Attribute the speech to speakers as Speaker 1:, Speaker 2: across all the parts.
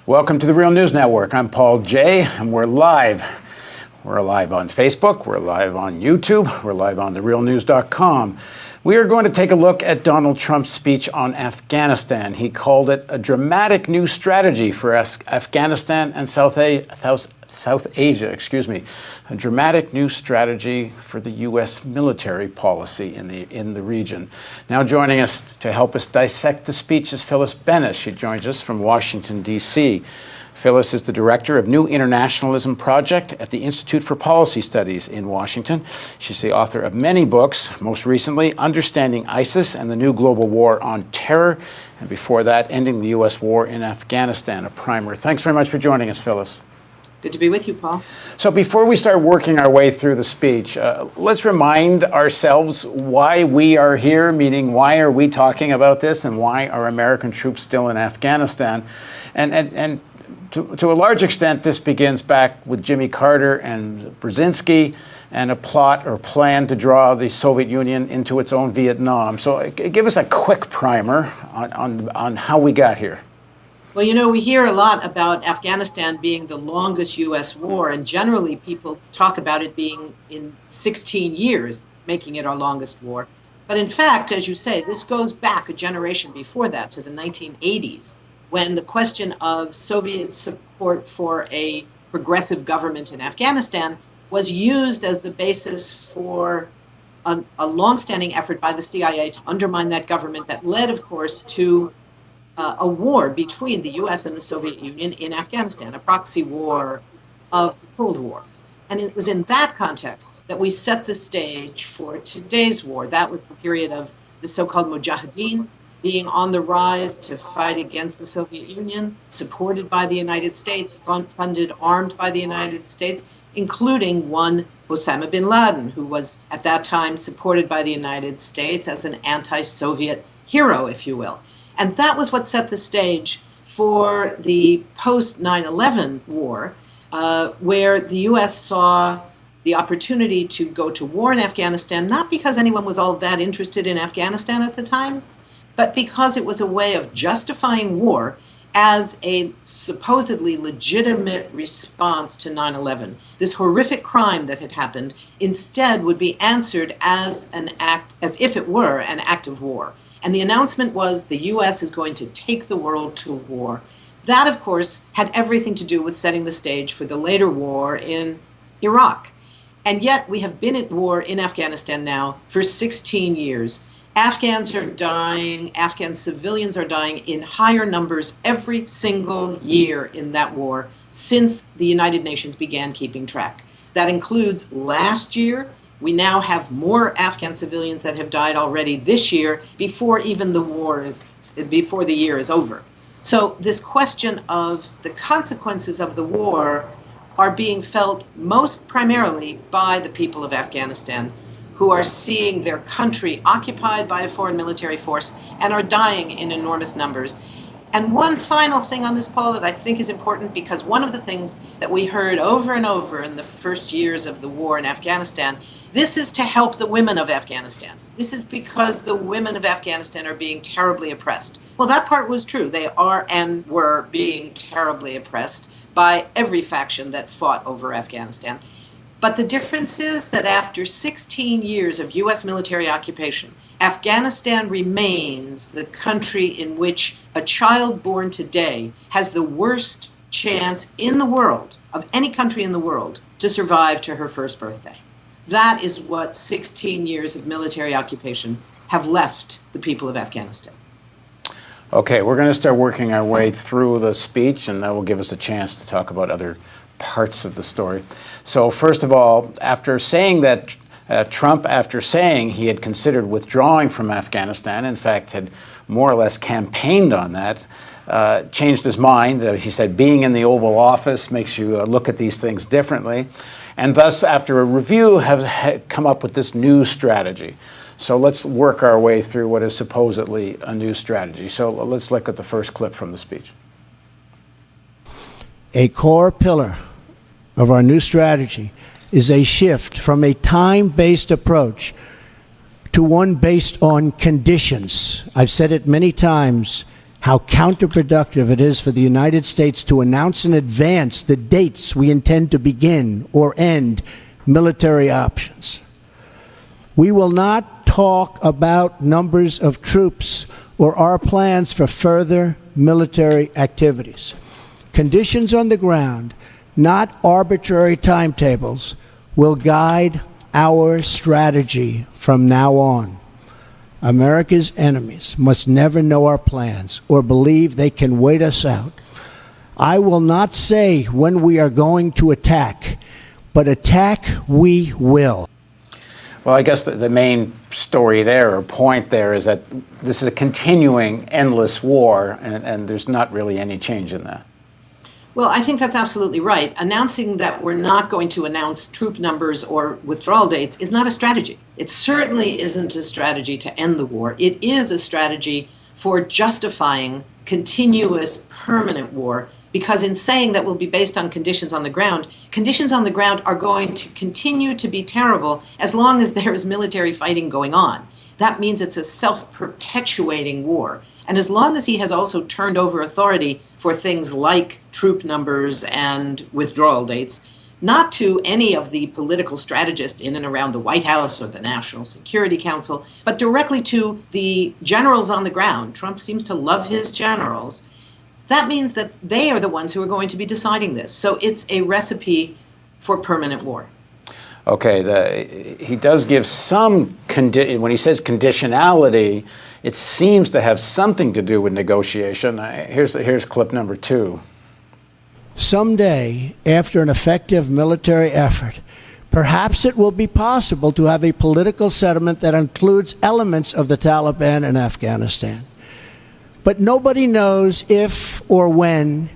Speaker 1: Welcome to the Real News Network. I'm Paul Jay, and we're live. We're live on Facebook, we're live on YouTube, we're live on therealnews.com. We are going to take a look at Donald Trump's speech on Afghanistan. He called it a dramatic new strategy for Afghanistan and South Asia, a dramatic new strategy for the U.S. military policy in the region. Now joining us to help us dissect the speech is Phyllis Bennis. She joins us from Washington, D.C. Phyllis is the director of New Internationalism Project at the Institute for Policy Studies in Washington. She's the author of many books, most recently, Understanding ISIS and the New Global War on Terror, and before that, Ending the U.S. War in Afghanistan, a primer. Thanks very much for joining us, Phyllis.
Speaker 2: Good to be with you, Paul.
Speaker 1: So before we start working our way through the speech, let's remind ourselves why we are here, meaning why are we talking about this and why are American troops still in Afghanistan? And to a large extent, this begins back with Jimmy Carter and Brzezinski and a plot or plan to draw the Soviet Union into its own Vietnam. So give us a quick primer on how we got here.
Speaker 2: Well, you know, we hear a lot about Afghanistan being the longest U.S. war, and generally people talk about it being in 16 years, making it our longest war. But in fact, as you say, this goes back a generation before that to the 1980s, when the question of Soviet support for a progressive government in Afghanistan was used as the basis for a longstanding effort by the CIA to undermine that government that led, of course, to a war between the U.S. and the Soviet Union in Afghanistan, a proxy war of the Cold War. And it was in that context that we set the stage for today's war. That was the period of the so-called Mujahideen being on the rise to fight against the Soviet Union, supported by the United States, funded, armed by the United States, including one Osama bin Laden, who was at that time supported by the United States as an anti-Soviet hero, if you will. And that was what set the stage for the post-9/11 war, where the U.S. saw the opportunity to go to war in Afghanistan, not because anyone was all that interested in Afghanistan at the time, but because it was a way of justifying war as a supposedly legitimate response to 9/11. This horrific crime that had happened instead would be answered as if it were an act of war. And the announcement was the U.S. is going to take the world to war. That, of course, had everything to do with setting the stage for the later war in Iraq. And yet we have been at war in Afghanistan now for 16 years. Afghans are dying, Afghan civilians are dying in higher numbers every single year in that war since the United Nations began keeping track. That includes last year. We now have more Afghan civilians that have died already this year before even before the year is over. So this question of the consequences of the war are being felt most primarily by the people of Afghanistan, who are seeing their country occupied by a foreign military force and are dying in enormous numbers. And one final thing on this, Paul, that I think is important, because one of the things that we heard over and over in the first years of the war in Afghanistan, this is to help the women of Afghanistan. This is because the women of Afghanistan are being terribly oppressed. Well, that part was true. They are and were being terribly oppressed by every faction that fought over Afghanistan. But the difference is that after 16 years of U.S. military occupation, Afghanistan remains the country in which a child born today has the worst chance in the world, of any country in the world, to survive to her first birthday. That is what 16 years of military occupation have left the people of Afghanistan.
Speaker 1: Okay, we're going to start working our way through the speech, and that will give us a chance to talk about other parts of the story. So first of all, after saying that Trump, after saying he had considered withdrawing from Afghanistan, in fact had more or less campaigned on that, changed his mind. He said being in the Oval Office makes you look at these things differently. And thus, after a review, have come up with this new strategy. So let's work our way through what is supposedly a new strategy. So let's look at the first clip from the speech.
Speaker 3: A core pillar of our new strategy is a shift from a time-based approach to one based on conditions. I've said it many times. how counterproductive it is for the United States to announce in advance the dates we intend to begin or end military options. We will not talk about numbers of troops or our plans for further military activities. Conditions on the ground, not arbitrary timetables, will guide our strategy from now on. America's enemies must never know our plans or believe they can wait us out. I will not say when we are going to attack, but attack we will.
Speaker 1: Well, I guess the main story there, or point there, is that this is a continuing, endless war, and there's not really any change in that.
Speaker 2: Well, I think that's absolutely right. Announcing that we're not going to announce troop numbers or withdrawal dates is not a strategy. It certainly isn't a strategy to end the war. It is a strategy for justifying continuous, permanent war, because in saying that will be based on conditions on the ground are going to continue to be terrible as long as there is military fighting going on. That means it's a self-perpetuating war. And as long as he has also turned over authority for things like troop numbers and withdrawal dates, not to any of the political strategists in and around the White House or the National Security Council, but directly to the generals on the ground. Trump seems to love his generals. That means that they are the ones who are going to be deciding this. So it's a recipe for permanent war.
Speaker 1: Okay, he does give some, when he says conditionality, it seems to have something to do with negotiation. Here's clip number 2.
Speaker 3: Someday, after an effective military effort, perhaps it will be possible to have a political settlement that includes elements of the Taliban in Afghanistan. But nobody knows if or when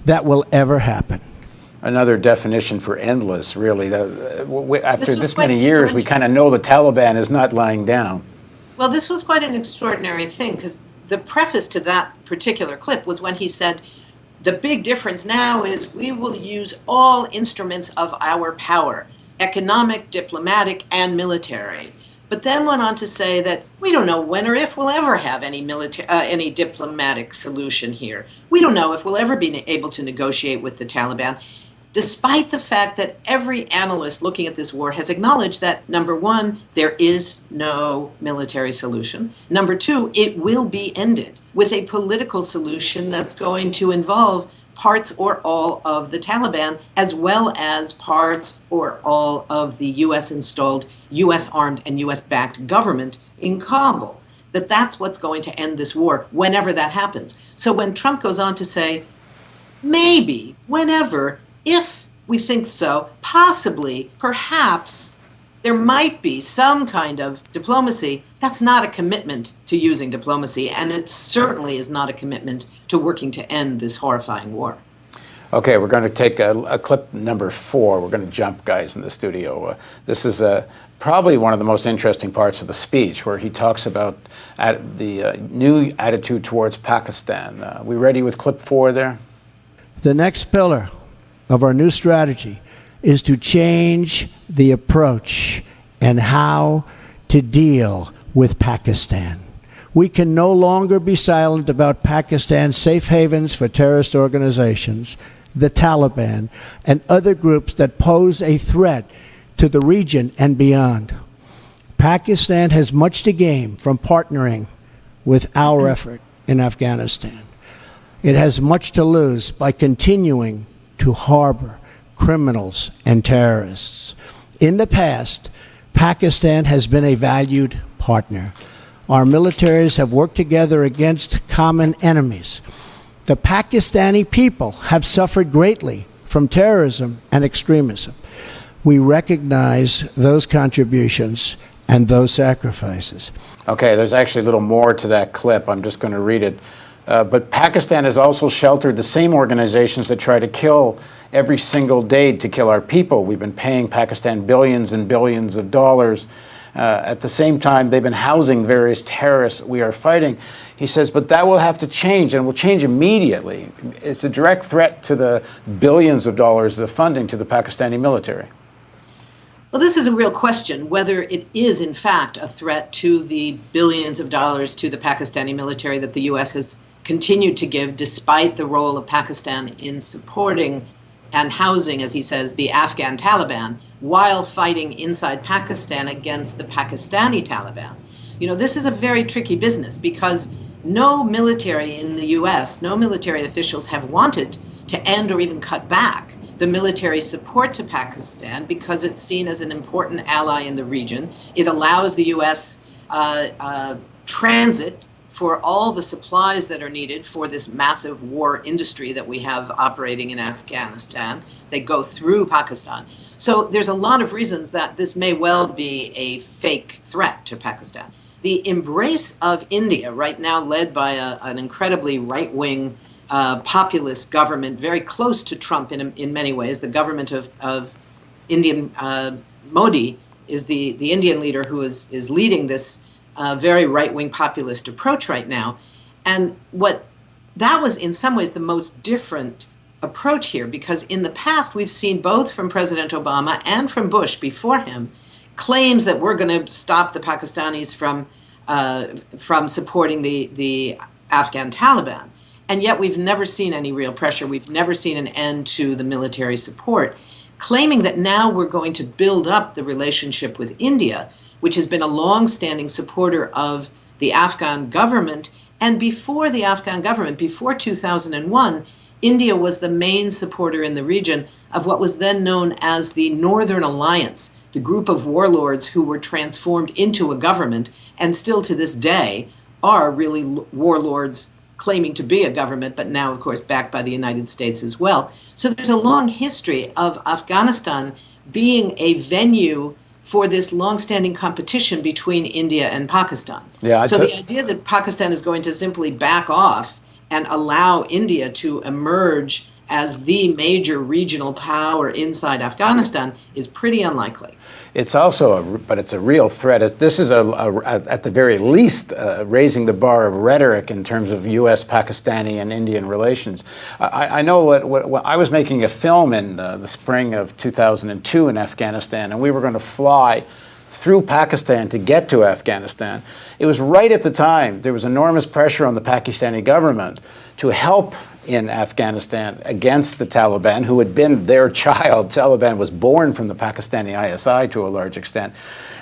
Speaker 3: that will ever happen.
Speaker 1: Another definition for endless, really. After this many years, we kind of know the Taliban is not lying down.
Speaker 2: Well, this was quite an extraordinary thing, because the preface to that particular clip was when he said, the big difference now is we will use all instruments of our power, economic, diplomatic, and military. But then went on to say that we don't know when or if we'll ever have any diplomatic solution here. We don't know if we'll ever be able to negotiate with the Taliban, despite the fact that every analyst looking at this war has acknowledged that, number one, there is no military solution. Number two, it will be ended with a political solution that's going to involve parts or all of the Taliban, as well as parts or all of the U.S.-installed, U.S.-armed, and U.S.-backed government in Kabul. That's what's going to end this war, whenever that happens. So when Trump goes on to say, maybe, whenever, if we think so, possibly, perhaps, there might be some kind of diplomacy, that's not a commitment to using diplomacy, and it certainly is not a commitment to working to end this horrifying war.
Speaker 1: Okay, we're going to take a clip number 4. We're going to jump, guys, in the studio. This is probably one of the most interesting parts of the speech, where he talks about the new attitude towards Pakistan. We ready with clip 4 there?
Speaker 3: The next pillar of our new strategy is to change the approach and how to deal with Pakistan. We can no longer be silent about Pakistan's safe havens for terrorist organizations, the Taliban, and other groups that pose a threat to the region and beyond. Pakistan has much to gain from partnering with our effort in Afghanistan. It has much to lose by continuing to harbor criminals and terrorists. In the past, Pakistan has been a valued partner. Our militaries have worked together against common enemies. The Pakistani people have suffered greatly from terrorism and extremism. We recognize those contributions and those sacrifices.
Speaker 1: Okay, there's actually a little more to that clip. I'm just going to read it. But Pakistan has also sheltered the same organizations that try to kill every single day to kill our people. We've been paying Pakistan billions and billions of dollars. At the same time, they've been housing various terrorists we are fighting. He says, but that will have to change, and will change immediately. It's a direct threat to the billions of dollars of funding to the Pakistani military.
Speaker 2: Well, this is a real question, whether it is, in fact, a threat to the billions of dollars to the Pakistani military that the U.S. has continued to give despite the role of Pakistan in supporting and housing, as he says, the Afghan Taliban while fighting inside Pakistan against the Pakistani Taliban. This is a very tricky business because no military in the US, no military officials have wanted to end or even cut back the military support to Pakistan because it's seen as an important ally in the region. It allows the US transit for all the supplies that are needed for this massive war industry that we have operating in Afghanistan. They go through Pakistan. So there's a lot of reasons that this may well be a fake threat to Pakistan. The embrace of India, right now led by an incredibly right-wing populist government, very close to Trump in many ways. The government of Indian Modi is the Indian leader who is leading this very right-wing populist approach right now. And that was in some ways the most different approach here, because in the past we've seen both from President Obama and from Bush before him claims that we're going to stop the Pakistanis from supporting the Afghan Taliban. And yet we've never seen any real pressure. We've never seen an end to the military support, claiming that now we're going to build up the relationship with India, which has been a long-standing supporter of the Afghan government. And before the Afghan government, before 2001, India was the main supporter in the region of what was then known as the Northern Alliance, the group of warlords who were transformed into a government and still to this day are really warlords claiming to be a government, but now, of course, backed by the United States as well. So there's a long history of Afghanistan being a venue for this long-standing competition between India and Pakistan.
Speaker 1: Yeah,
Speaker 2: so the idea that Pakistan is going to simply back off and allow India to emerge as the major regional power inside Afghanistan is pretty unlikely.
Speaker 1: It's also, but it's a real threat. This is at the very least raising the bar of rhetoric in terms of U.S., Pakistani, and Indian relations. I know what I was making a film in the spring of 2002 in Afghanistan, and we were going to fly through Pakistan to get to Afghanistan. It was right at the time there was enormous pressure on the Pakistani government to help in Afghanistan against the Taliban, who had been their child. Taliban was born from the Pakistani ISI to a large extent.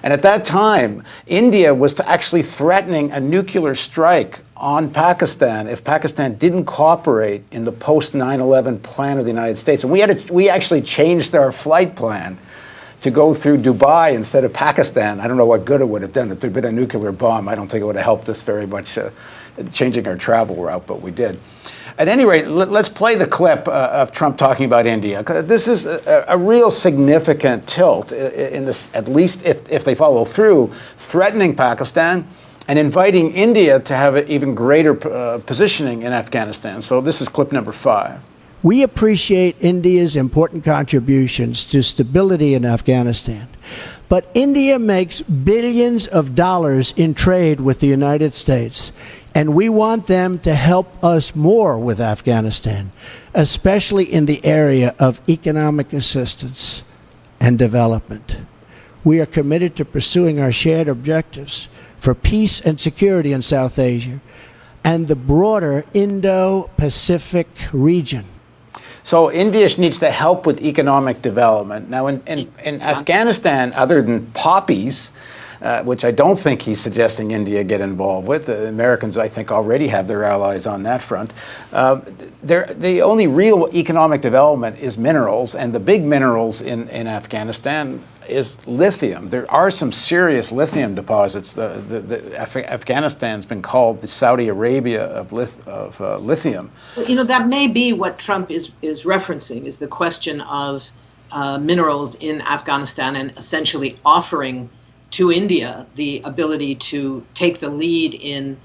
Speaker 1: And at that time, India was actually threatening a nuclear strike on Pakistan if Pakistan didn't cooperate in the post-9/11 plan of the United States. And we actually changed our flight plan to go through Dubai instead of Pakistan. I don't know what good it would have done. If there had been a nuclear bomb, I don't think it would have helped us very much changing our travel route, but we did. At any rate, let's play the clip of Trump talking about India. This is a real significant tilt in this, at least if they follow through, threatening Pakistan and inviting India to have an even greater positioning in Afghanistan. So this is clip number 5.
Speaker 3: We appreciate India's important contributions to stability in Afghanistan, but India makes billions of dollars in trade with the United States, and we want them to help us more with Afghanistan, especially in the area of economic assistance and development. We are committed to pursuing our shared objectives for peace and security in South Asia and the broader Indo-Pacific region.
Speaker 1: So India needs to help with economic development. Now, in Afghanistan, other than poppies, which I don't think he's suggesting India get involved with. The Americans, I think, already have their allies on that front. The only real economic development is minerals, and the big minerals in Afghanistan is lithium. There are some serious lithium deposits. Afghanistan's been called the Saudi Arabia of lithium.
Speaker 2: Well, that may be what Trump is referencing, is the question of minerals in Afghanistan and essentially offering to India the ability to take the lead in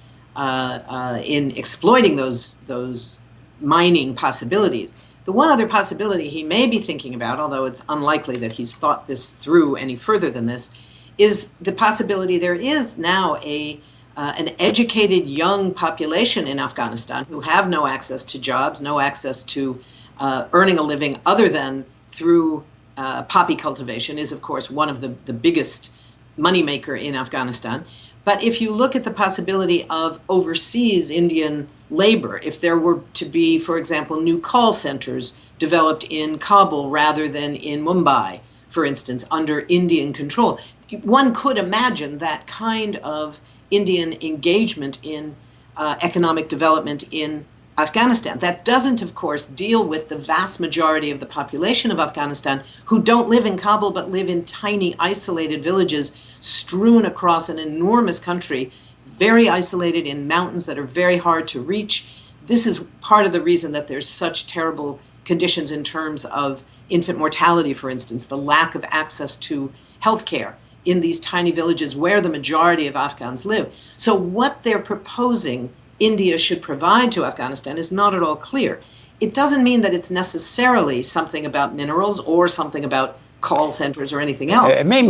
Speaker 2: exploiting those mining possibilities. The one other possibility he may be thinking about, although it's unlikely that he's thought this through any further than this, is the possibility there is now an educated young population in Afghanistan who have no access to jobs, no access to earning a living other than through poppy cultivation, is of course one of the biggest moneymaker in Afghanistan. But if you look at the possibility of overseas Indian labor, if there were to be, for example, new call centers developed in Kabul rather than in Mumbai, for instance, under Indian control. One could imagine that kind of Indian engagement in economic development in Afghanistan. That doesn't, of course, deal with the vast majority of the population of Afghanistan who don't live in Kabul but live in tiny, isolated villages strewn across an enormous country, very isolated in mountains that are very hard to reach. This is part of the reason that there's such terrible conditions in terms of infant mortality, for instance, the lack of access to health care in these tiny villages where the majority of Afghans live. So what they're proposing India should provide to Afghanistan is not at all clear. It doesn't mean that it's necessarily something about minerals or something about call centers or anything else.
Speaker 1: It may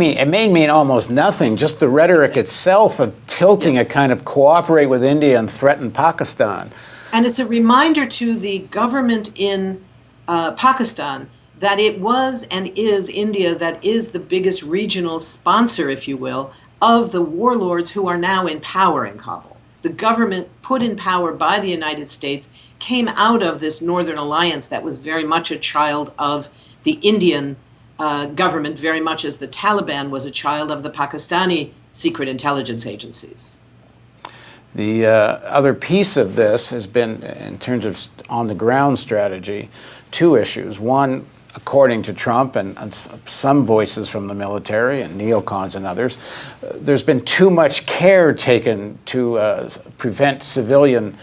Speaker 1: mean almost nothing. Just the rhetoric itself of tilting a kind of cooperate with India and threaten Pakistan.
Speaker 2: And it's a reminder to the government in Pakistan that it was and is India that is the biggest regional sponsor, if you will, of the warlords who are now in power in Kabul. The government put in power by the United States came out of this Northern Alliance that was very much a child of the Indian government, very much as the Taliban was a child of the Pakistani secret intelligence agencies.
Speaker 1: The other piece of this has been, in terms of on-the-ground strategy, two issues. One, according to Trump and some voices from the military and neocons and others, there's been too much care taken to prevent civilian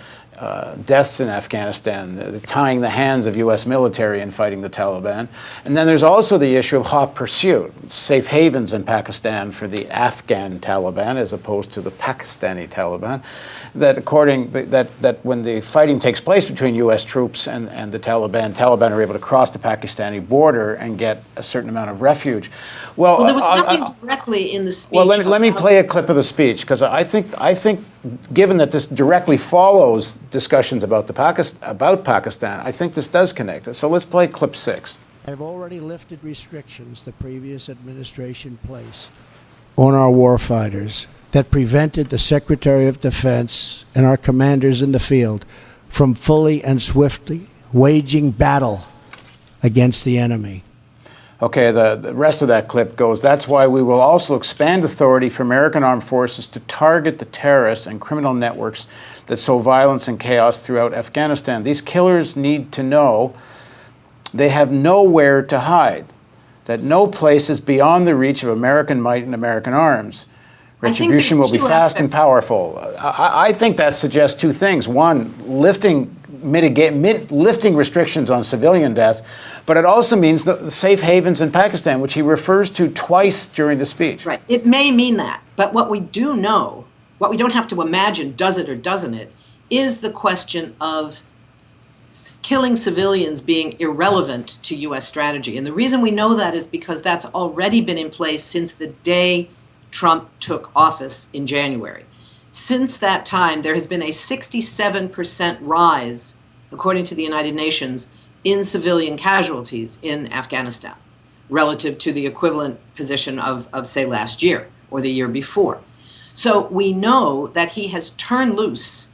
Speaker 1: deaths in Afghanistan, tying the hands of U.S. military in fighting the Taliban. And then there's also the issue of hot pursuit, safe havens in Pakistan for the Afghan Taliban as opposed to the Pakistani Taliban. That when the fighting takes place between U.S. troops and the Taliban are able to cross the Pakistani border and get a certain amount of refuge.
Speaker 2: Well, there was nothing directly in the speech.
Speaker 1: Well, let me play a clip of the speech, because I think given that this directly follows discussions about Pakistan, I think this does connect. So let's play clip 6.
Speaker 3: I've already lifted restrictions the previous administration placed on our warfighters that prevented the Secretary of Defense and our commanders in the field from fully and swiftly waging battle against the enemy.
Speaker 1: Okay, the rest of that clip goes, that's why we will also expand authority for American armed forces to target the terrorists and criminal networks that sow violence and chaos throughout Afghanistan. These killers need to know they have nowhere to hide, that no place is beyond the reach of American might and American arms. Retribution will be fast and powerful. I think that suggests two things. One, lifting restrictions on civilian death, but it also means the safe havens in Pakistan, which he refers to twice during the speech.
Speaker 2: Right. It may mean that, but what we do know, what we don't have to imagine, does it or doesn't it, is the question of killing civilians being irrelevant to U.S. strategy. And the reason we know that is because that's already been in place since the day Trump took office in January. Since that time, there has been a 67% rise, according to the United Nations, in civilian casualties in Afghanistan, relative to the equivalent position of say, last year or the year before. So we know that he has turned loose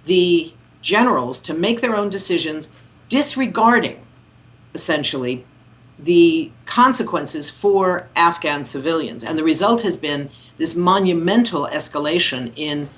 Speaker 2: the generals to make their own decisions, disregarding, essentially, the consequences for Afghan civilians. And the result has been this monumental escalation in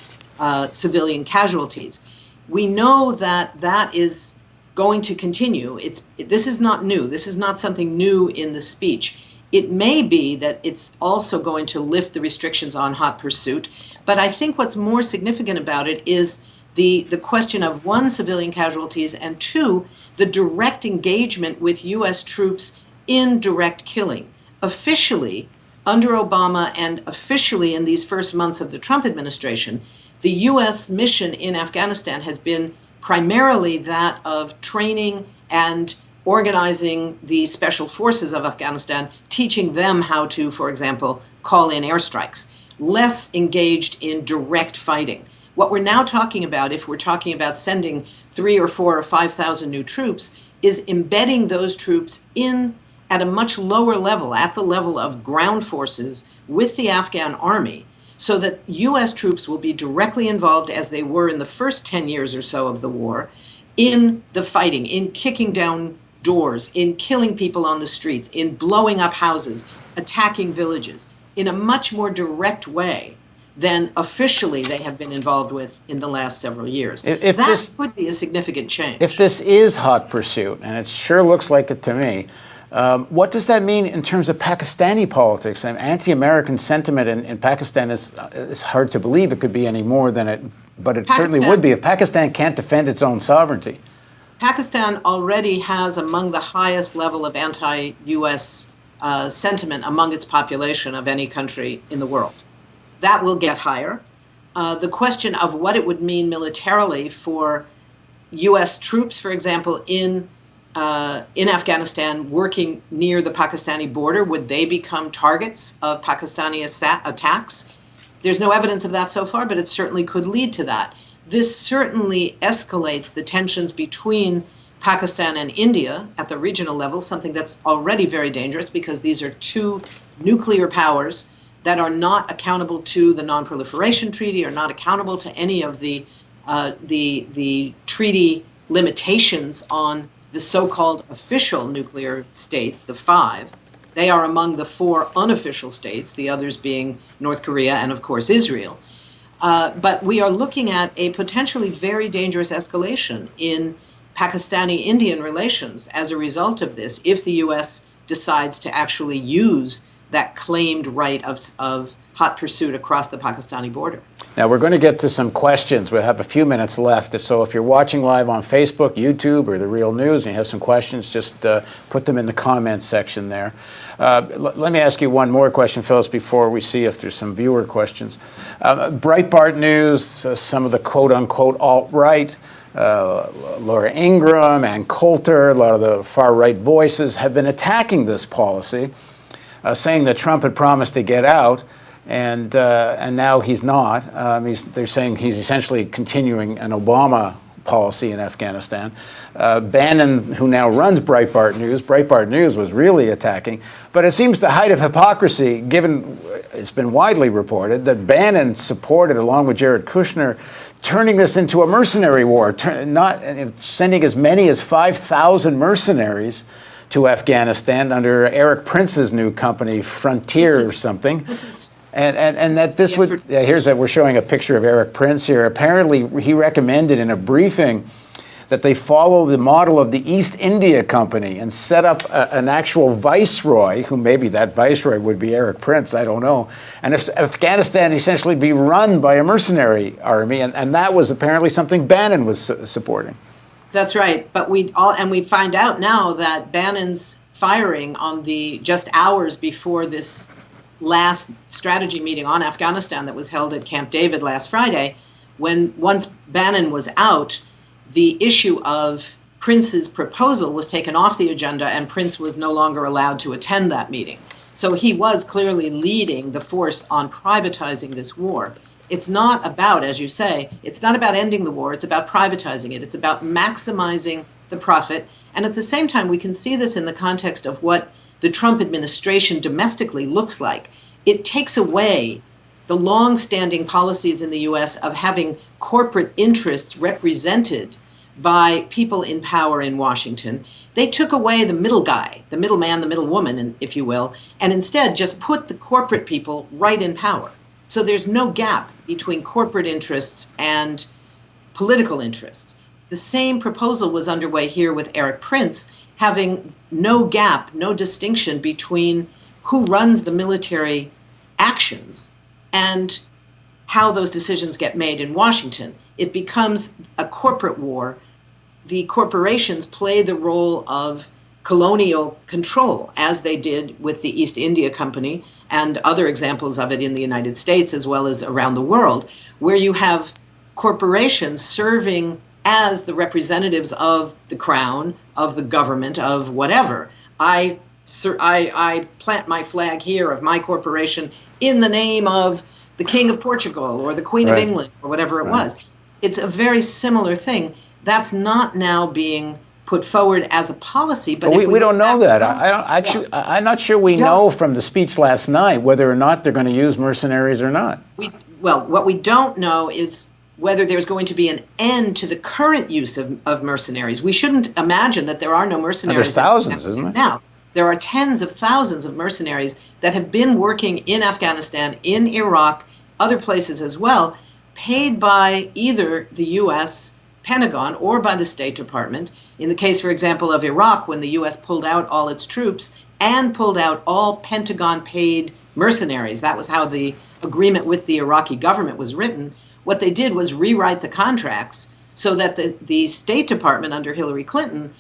Speaker 2: civilian casualties. We know that that is going to continue. This is not new. This is not something new in the speech. It may be that it's also going to lift the restrictions on hot pursuit, but I think what's more significant about it is the question of, one, civilian casualties, and two, the direct engagement with U.S. troops in direct killing. Officially, under Obama and officially in these first months of the Trump administration, the U.S. mission in Afghanistan has been primarily that of training and organizing the special forces of Afghanistan, teaching them how to, for example, call in airstrikes, less engaged in direct fighting. What we're now talking about, if we're talking about sending 3,000 or 4,000 or 5,000 new troops, is embedding those troops in at a much lower level, at the level of ground forces with the Afghan army, so that U.S. troops will be directly involved, as they were in the first 10 years or so of the war, in the fighting, in kicking down doors, in killing people on the streets, in blowing up houses, attacking villages, in a much more direct way than officially they have been involved with in the last several years. That would be a significant change.
Speaker 1: If this is hot pursuit, and it sure looks like it to me, what does that mean in terms of Pakistani politics? And anti-American sentiment in Pakistan is hard to believe it could be any more than it, but it certainly would be if Pakistan can't defend its own sovereignty.
Speaker 2: Pakistan already has among the highest level of anti-U.S. Sentiment among its population of any country in the world. That will get higher. The question of what it would mean militarily for U.S. troops, for example, in Afghanistan working near the Pakistani border, would they become targets of Pakistani attacks? There's no evidence of that so far, but it certainly could lead to that. This certainly escalates the tensions between Pakistan and India at the regional level, something that's already very dangerous because these are two nuclear powers that are not accountable to the Non-Proliferation Treaty, are not accountable to any of the treaty limitations on the so-called official nuclear states, the five. They are among the four unofficial states, the others being North Korea and, of course, Israel. But we are looking at a potentially very dangerous escalation in Pakistani-Indian relations as a result of this, if the U.S. decides to actually use that claimed right of hot pursuit across the Pakistani border.
Speaker 1: Now, we're going to get to some questions. We have a few minutes left. So if you're watching live on Facebook, YouTube, or The Real News, and you have some questions, just put them in the comments section there. Let me ask you one more question, Phyllis, before we see if there's some viewer questions. Breitbart News, some of the quote-unquote alt-right, Laura Ingraham and Coulter, a lot of the far-right voices have been attacking this policy, saying that Trump had promised to get out, and now he's not. They're saying he's essentially continuing an Obama policy in Afghanistan. Bannon, who now runs Breitbart News was really attacking. But it seems the height of hypocrisy, given it's been widely reported that Bannon supported, along with Jared Kushner, turning this into a mercenary war, not sending as many as 5,000 mercenaries to Afghanistan under Eric Prince's new company, Frontier or something. And that this would, here's that, we're showing a picture of Eric Prince here. Apparently, he recommended in a briefing that they follow the model of the East India Company and set up an actual viceroy, who maybe that viceroy would be Eric Prince, I don't know. And if Afghanistan essentially be run by a mercenary army, and that was apparently something Bannon was supporting.
Speaker 2: That's right, but we find out now that Bannon's firing on the just hours before this last strategy meeting on Afghanistan that was held at Camp David last Friday, once Bannon was out, the issue of Prince's proposal was taken off the agenda and Prince was no longer allowed to attend that meeting. So he was clearly leading the force on privatizing this war. It's not about, as you say, it's not about ending the war, it's about privatizing it. It's about maximizing the profit. And at the same time, we can see this in the context of what the Trump administration domestically looks like. It takes away the long-standing policies in the U.S. of having corporate interests represented by people in power in Washington. They took away the middle guy, the middleman, the middle woman, if you will, and instead just put the corporate people right in power. So there's no gap between corporate interests and political interests. The same proposal was underway here with Eric Prince, having no gap, no distinction between who runs the military actions and how those decisions get made in Washington. It becomes a corporate war. The corporations play the role of colonial control, as they did with the East India Company and other examples of it in the United States as well as around the world, where you have corporations serving as the representatives of the crown, of the government, of whatever. I plant my flag here of my corporation in the name of the King of Portugal or the Queen of England or whatever it was. It's a very similar thing. That's not now being put forward as a policy. But if
Speaker 1: we don't know that. I'm not sure we
Speaker 2: don't.
Speaker 1: know from the speech last night whether or not they're going to use mercenaries or not.
Speaker 2: Well, what we don't know is whether there's going to be an end to the current use of mercenaries. We shouldn't imagine that there are no mercenaries.
Speaker 1: There's thousands, isn't there?
Speaker 2: Now, there are tens of thousands of mercenaries that have been working in Afghanistan, in Iraq, other places as well, paid by either the U.S. Pentagon or by the State Department. In the case, for example, of Iraq, when the U.S. pulled out all its troops and pulled out all Pentagon-paid mercenaries, that was how the agreement with the Iraqi government was written. What they did was rewrite the contracts so that the State Department under Hillary Clinton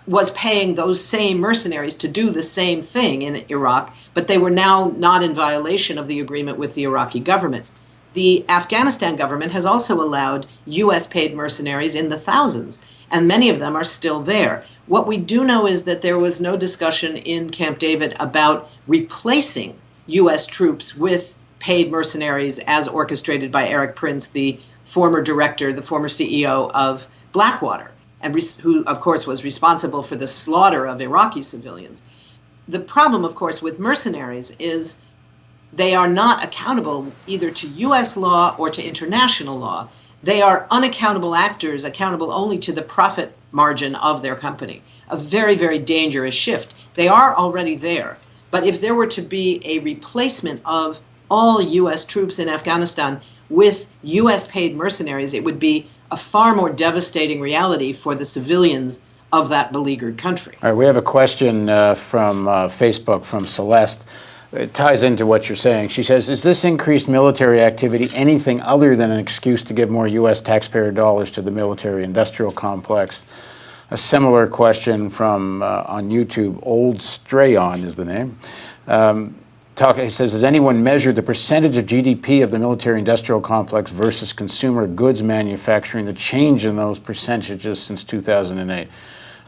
Speaker 2: was paying those same mercenaries to do the same thing in Iraq, but they were now not in violation of the agreement with the Iraqi government. The Afghanistan government has also allowed U.S. paid mercenaries in the thousands, and many of them are still there. What we do know is that there was no discussion in Camp David about replacing U.S. troops with paid mercenaries as orchestrated by Eric Prince, the former director, the former CEO of Blackwater, and who, of course, was responsible for the slaughter of Iraqi civilians. The problem, of course, with mercenaries is they are not accountable either to U.S. law or to international law. They are unaccountable actors, accountable only to the profit margin of their company. A very, very dangerous shift. They are already there. But if there were to be a replacement of all U.S. troops in Afghanistan with U.S. paid mercenaries, it would be a far more devastating reality for the civilians of that beleaguered country.
Speaker 1: All right, we have a question from Facebook from Celeste. It ties into what you're saying. She says, is this increased military activity anything other than an excuse to give more U.S. taxpayer dollars to the military-industrial complex? A similar question from, on YouTube, Old Strayon is the name. He says, has anyone measured the percentage of GDP of the military-industrial complex versus consumer goods manufacturing, the change in those percentages since 2008?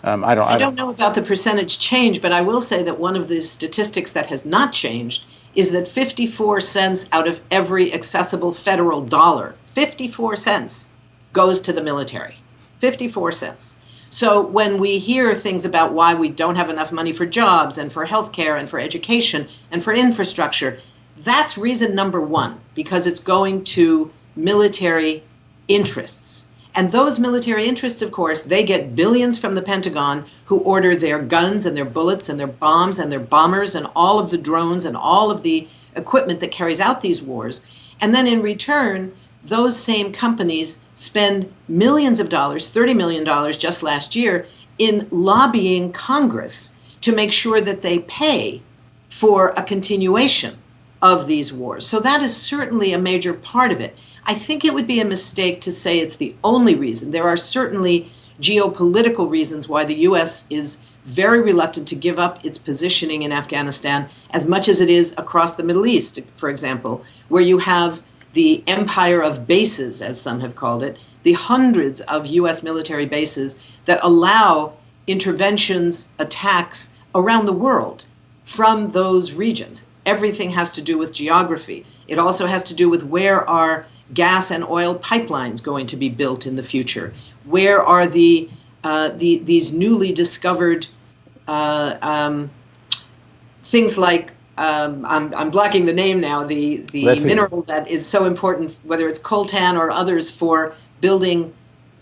Speaker 1: I
Speaker 2: don't know about the percentage change, but I will say that one of the statistics that has not changed is that 54 cents out of every accessible federal dollar, 54 cents, goes to the military. 54 cents. So when we hear things about why we don't have enough money for jobs and for healthcare and for education and for infrastructure, that's reason number one, because it's going to military interests. And those military interests, of course, they get billions from the Pentagon, who order their guns and their bullets and their bombs and their bombers and all of the drones and all of the equipment that carries out these wars. And then in return, those same companies spend millions of dollars, $30 million just last year, in lobbying Congress to make sure that they pay for a continuation of these wars. So that is certainly a major part of it. I think it would be a mistake to say it's the only reason. There are certainly geopolitical reasons why the U.S. is very reluctant to give up its positioning in Afghanistan, as much as it is across the Middle East, for example, where you have the empire of bases, as some have called it, the hundreds of U.S. military bases that allow interventions, attacks around the world from those regions. Everything has to do with geography. It also has to do with where are gas and oil pipelines going to be built in the future? Where are these newly discovered things like I'm blocking the name now, the mineral that is so important, whether it's coltan or others, for building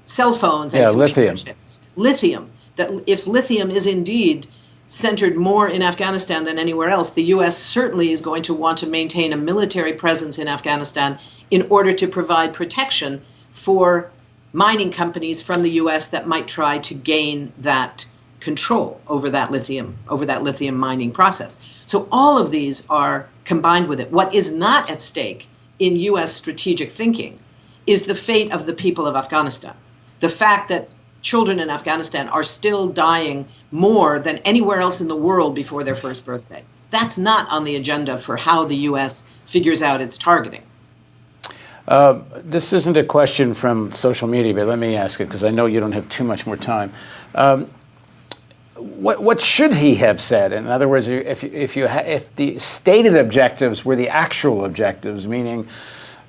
Speaker 2: cell phones and computer chips. Lithium. That if lithium is indeed centered more in Afghanistan than anywhere else, the U.S. certainly is going to want to maintain a military presence in Afghanistan in order to provide protection for mining companies from the U.S. that might try to gain that control over that lithium mining process. So all of these are combined with it. What is not at stake in U.S. strategic thinking is the fate of the people of Afghanistan. The fact that children in Afghanistan are still dying more than anywhere else in the world before their first birthday. That's not on the agenda for how the U.S. figures out its targeting.
Speaker 1: This isn't a question from social media, but let me ask it because I know you don't have too much more time. What should he have said? In other words, if the stated objectives were the actual objectives, meaning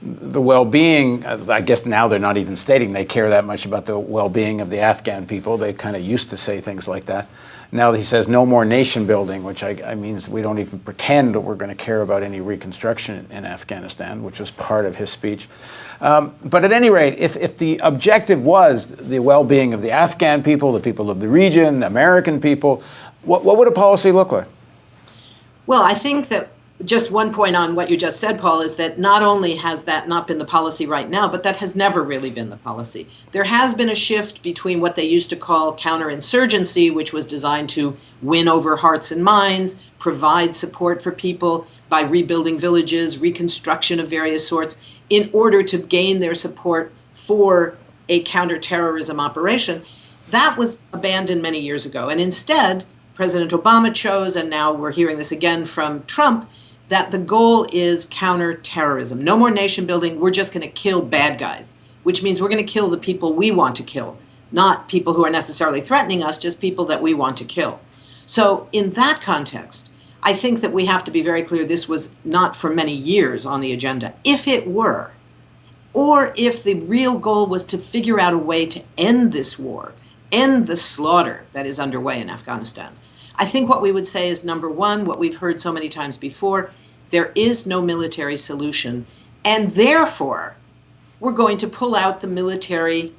Speaker 1: the well-being, I guess now they're not even stating they care that much about the well-being of the Afghan people. They kind of used to say things like that. Now he says no more nation building, which I means we don't even pretend that we're going to care about any reconstruction in Afghanistan, which was part of his speech. But at any rate, if the objective was the well-being of the Afghan people, the people of the region, the American people, what would a policy look like?
Speaker 2: Well, I think that just one point on what you just said, Paul, is that not only has that not been the policy right now, but that has never really been the policy. There has been a shift between what they used to call counterinsurgency, which was designed to win over hearts and minds, provide support for people by rebuilding villages, reconstruction of various sorts, in order to gain their support for a counterterrorism operation. That was abandoned many years ago. And instead, President Obama chose, and now we're hearing this again from Trump, that the goal is counterterrorism. No more nation building. We're just going to kill bad guys, which means we're going to kill the people we want to kill, not people who are necessarily threatening us, just people that we want to kill. So in that context, I think that we have to be very clear this was not for many years on the agenda. If it were, or if the real goal was to figure out a way to end this war, end the slaughter that is underway in Afghanistan, I think what we would say is, number one, what we've heard so many times before, there is no military solution, and therefore we're going to pull out the military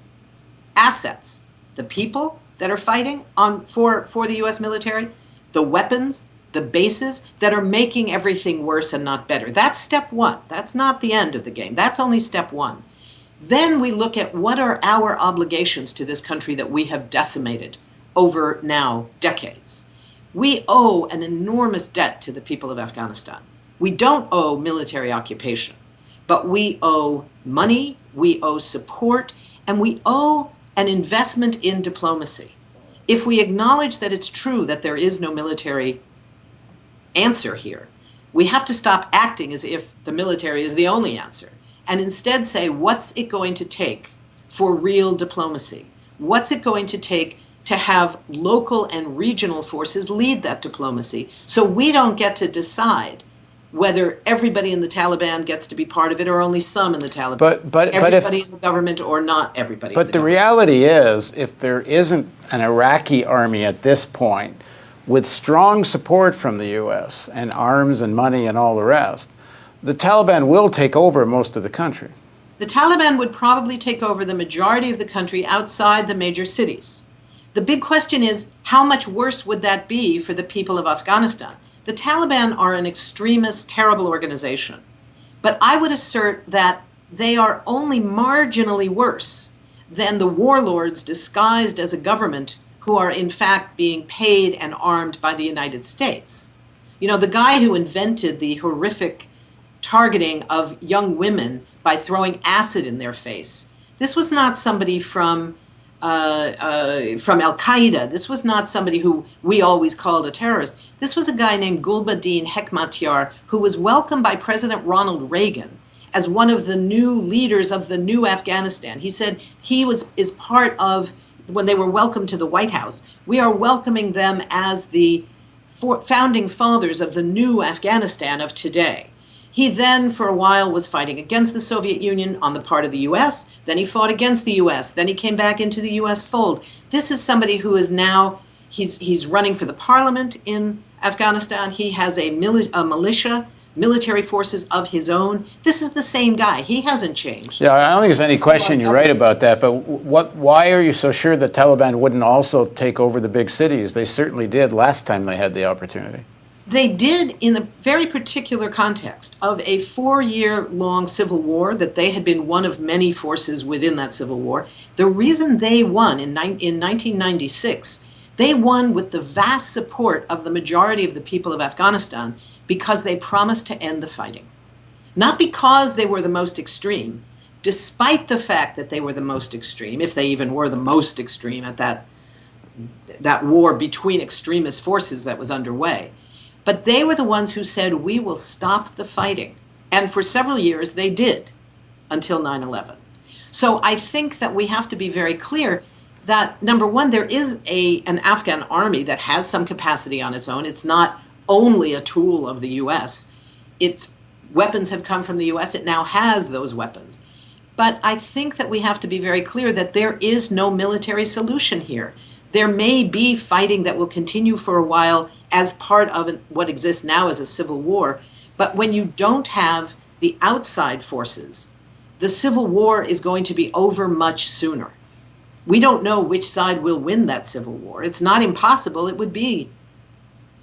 Speaker 2: assets, the people that are fighting for the U.S. military, the weapons, the bases that are making everything worse and not better. That's step one. That's not the end of the game. That's only step one. Then we look at what are our obligations to this country that we have decimated over now decades. We owe an enormous debt to the people of Afghanistan. We don't owe military occupation, but we owe money, we owe support, and we owe an investment in diplomacy. If we acknowledge that it's true that there is no military answer here, we have to stop acting as if the military is the only answer, and instead say, what's it going to take for real diplomacy? What's it going to take to have local and regional forces lead that diplomacy, so we don't get to decide whether everybody in the Taliban gets to be part of it or only some in the Taliban, everybody in the government or not everybody.
Speaker 1: But the reality is, if there isn't an Iraqi army at this point with strong support from the U.S. and arms and money and all the rest, the Taliban will take over most of the country.
Speaker 2: The Taliban would probably take over the majority of the country outside the major cities. The big question is, how much worse would that be for the people of Afghanistan? The Taliban are an extremist, terrible organization. But I would assert that they are only marginally worse than the warlords disguised as a government who are in fact being paid and armed by the United States. You know, the guy who invented the horrific targeting of young women by throwing acid in their face, this was not somebody from Al-Qaeda. This was not somebody who we always called a terrorist. This was a guy named Gulbuddin Hekmatyar, who was welcomed by President Ronald Reagan as one of the new leaders of the new Afghanistan. He said he is part of, when they were welcomed to the White House, we are welcoming them as the founding fathers of the new Afghanistan of today. He then, for a while, was fighting against the Soviet Union on the part of the U.S. Then he fought against the U.S. Then he came back into the U.S. fold. This is somebody who is now, he's running for the parliament in Afghanistan. He has a militia, military forces of his own. This is the same guy. He hasn't changed.
Speaker 1: Yeah, I don't think there's any question you're right about that. But why are you so sure the Taliban wouldn't also take over the big cities? They certainly did last time they had the opportunity.
Speaker 2: They did in a very particular context of a 4-year-long civil war that they had been one of many forces within that civil war. The reason they won in 1996, they won with the vast support of the majority of the people of Afghanistan because they promised to end the fighting. Not because they were the most extreme, despite the fact that they were the most extreme, if they even were the most extreme at that war between extremist forces that was underway. But they were the ones who said, we will stop the fighting. And for several years, they did, until 9/11. So I think that we have to be very clear that, number one, there is an Afghan army that has some capacity on its own. It's not only a tool of the U.S. It's weapons have come from the US. It now has those weapons. But I think that we have to be very clear that there is no military solution here. There may be fighting that will continue for a while as part of what exists now as a civil war. But when you don't have the outside forces, the civil war is going to be over much sooner. We don't know which side will win that civil war. It's not impossible. It would be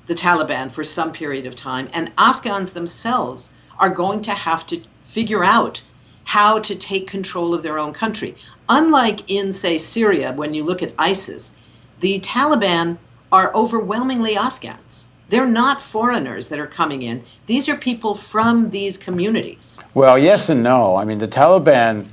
Speaker 2: the Taliban for some period of time. And Afghans themselves are going to have to figure out how to take control of their own country. Unlike in, say, Syria, when you look at ISIS, the Taliban are overwhelmingly Afghans. They're not foreigners that are coming in. These are people from these communities.
Speaker 1: Well, yes and no. I mean, the Taliban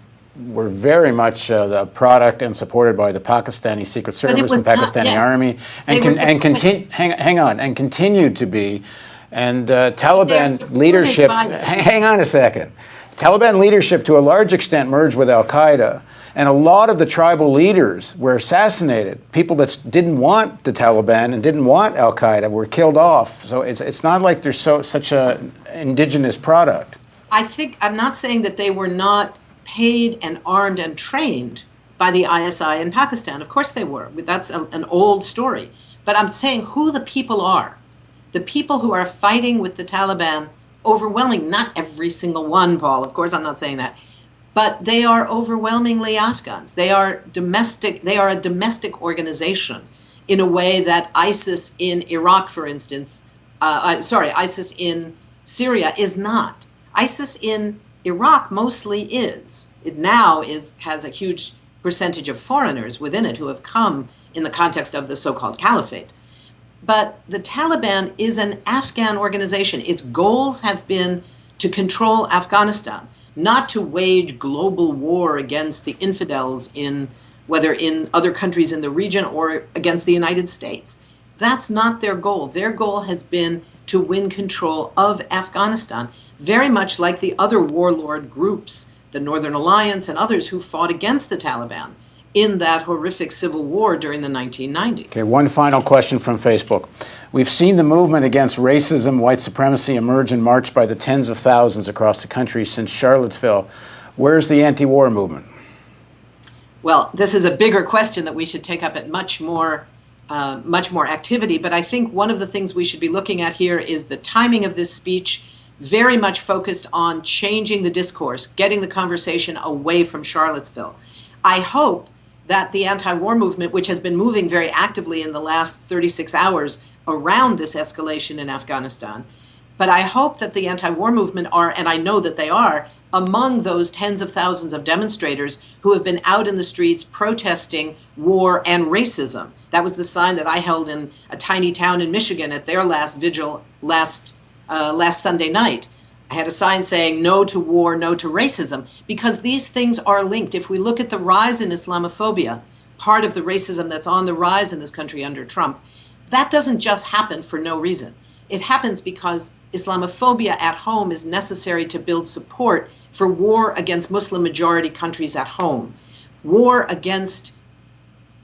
Speaker 1: were very much the product and supported by the Pakistani Secret Service and Pakistani army, and continued to be. And Taliban leadership. Hang on a second. Taliban leadership, to a large extent, merged with Al Qaeda. And a lot of the tribal leaders were assassinated. People that didn't want the Taliban and didn't want Al Qaeda were killed off. So it's not like they're such an indigenous product.
Speaker 2: I'm not saying that they were not paid and armed and trained by the ISI in Pakistan. Of course they were. That's an old story. But I'm saying who the people are. The people who are fighting with the Taliban, overwhelming, not every single one, Paul, of course I'm not saying that. But they are overwhelmingly Afghans. They are domestic. They are a domestic organization in a way that ISIS in Iraq, for instance, ISIS in Syria is not. ISIS in Iraq mostly is. It now has a huge percentage of foreigners within it who have come in the context of the so-called caliphate. But the Taliban is an Afghan organization. Its goals have been to control Afghanistan, not to wage global war against the infidels whether in other countries in the region or against the United States. That's not their goal. Their goal has been to win control of Afghanistan, very much like the other warlord groups, the Northern Alliance and others who fought against the Taliban in that horrific civil war during the 1990s.
Speaker 1: Okay, one final question from Facebook. We've seen the movement against racism, white supremacy emerge and march by the tens of thousands across the country since Charlottesville. Where's the anti-war movement?
Speaker 2: Well, this is a bigger question that we should take up at much more activity. But I think one of the things we should be looking at here is the timing of this speech, very much focused on changing the discourse, getting the conversation away from Charlottesville. I hope that the anti-war movement, which has been moving very actively in the last 36 hours around this escalation in Afghanistan, but I hope that the anti-war movement are, and I know that they are, among those tens of thousands of demonstrators who have been out in the streets protesting war and racism. That was the sign that I held in a tiny town in Michigan at their last vigil last Sunday night. I had a sign saying no to war, no to racism, because these things are linked. If we look at the rise in Islamophobia, part of the racism that's on the rise in this country under Trump, that doesn't just happen for no reason. It happens because Islamophobia at home is necessary to build support for war against Muslim majority countries at home. War against,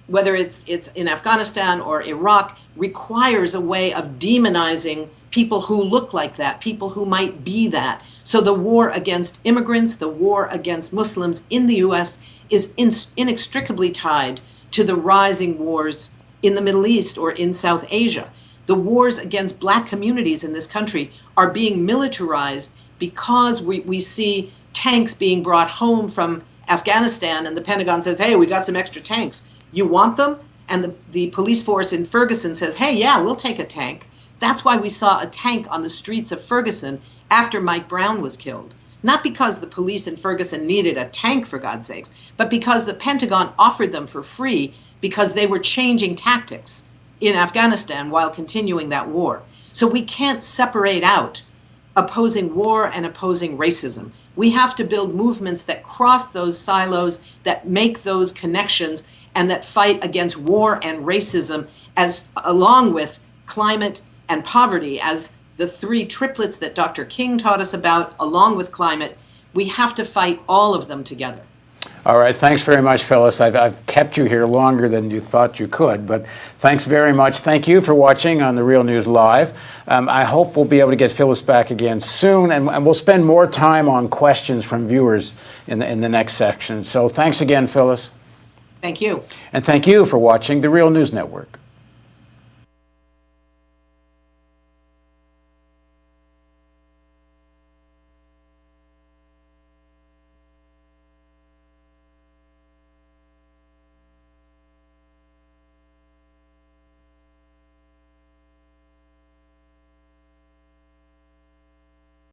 Speaker 2: whether it's in Afghanistan or Iraq, requires a way of demonizing people who look like that, people who might be that. So the war against immigrants, the war against Muslims in the US is inextricably tied to the rising wars in the Middle East or in South Asia. The wars against black communities in this country are being militarized because we see tanks being brought home from Afghanistan and the Pentagon says, hey, we got some extra tanks. You want them? And the police force in Ferguson says, hey, yeah, we'll take a tank. That's why we saw a tank on the streets of Ferguson after Mike Brown was killed. Not because the police in Ferguson needed a tank, for God's sakes, but because the Pentagon offered them for free because they were changing tactics in Afghanistan while continuing that war. So we can't separate out opposing war and opposing racism. We have to build movements that cross those silos, that make those connections, and that fight against war and racism along with climate and poverty as the three triplets that Dr. King taught us about, along with climate. We have to fight all of them together.
Speaker 1: All right, thanks very much, Phyllis. I've kept you here longer than you thought you could, but thanks very much. Thank you for watching on The Real News Live. I hope we'll be able to get Phyllis back again soon, and we'll spend more time on questions from viewers in the next section. So thanks again, Phyllis.
Speaker 2: Thank you.
Speaker 1: And thank you for watching The Real News Network.